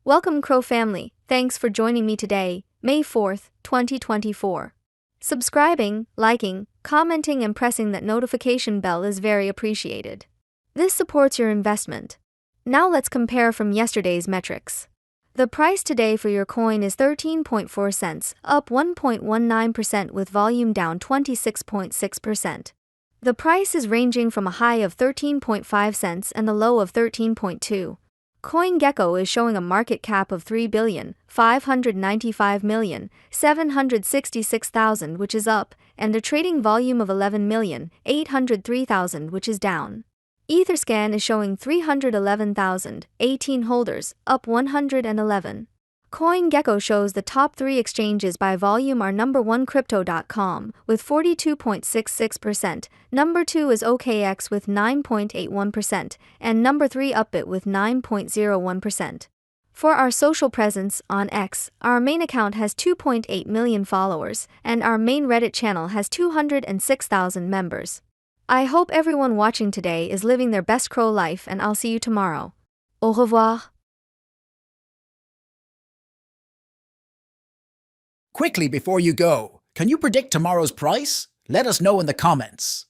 Welcome, CRO family. Thanks for joining me today, May 4th, 2024. Subscribing, liking, commenting, and pressing that notification bell is very appreciated. This supports your investment. Now let's compare from yesterday's metrics. The price today for your coin is 13.4 cents, up 1.19% with volume down 26.6%. The price is ranging from a high of 13.5 cents and the low of 13.2. CoinGecko is showing a market cap of 3,595,766,000, which is up, and a trading volume of 11,803,000, which is down. Etherscan is showing 311,018 holders, up 111. CoinGecko shows the top 3 exchanges by volume are number 1 Crypto.com with 42.66%, number 2 is OKX with 9.81%, and number 3 Upbit with 9.01%. For our social presence on X, our main account has 2.8 million followers, and our main Reddit channel has 206,000 members. I hope everyone watching today is living their best CRO life, and I'll see you tomorrow. Au revoir. Quickly before you go, can you predict tomorrow's price? Let us know in the comments.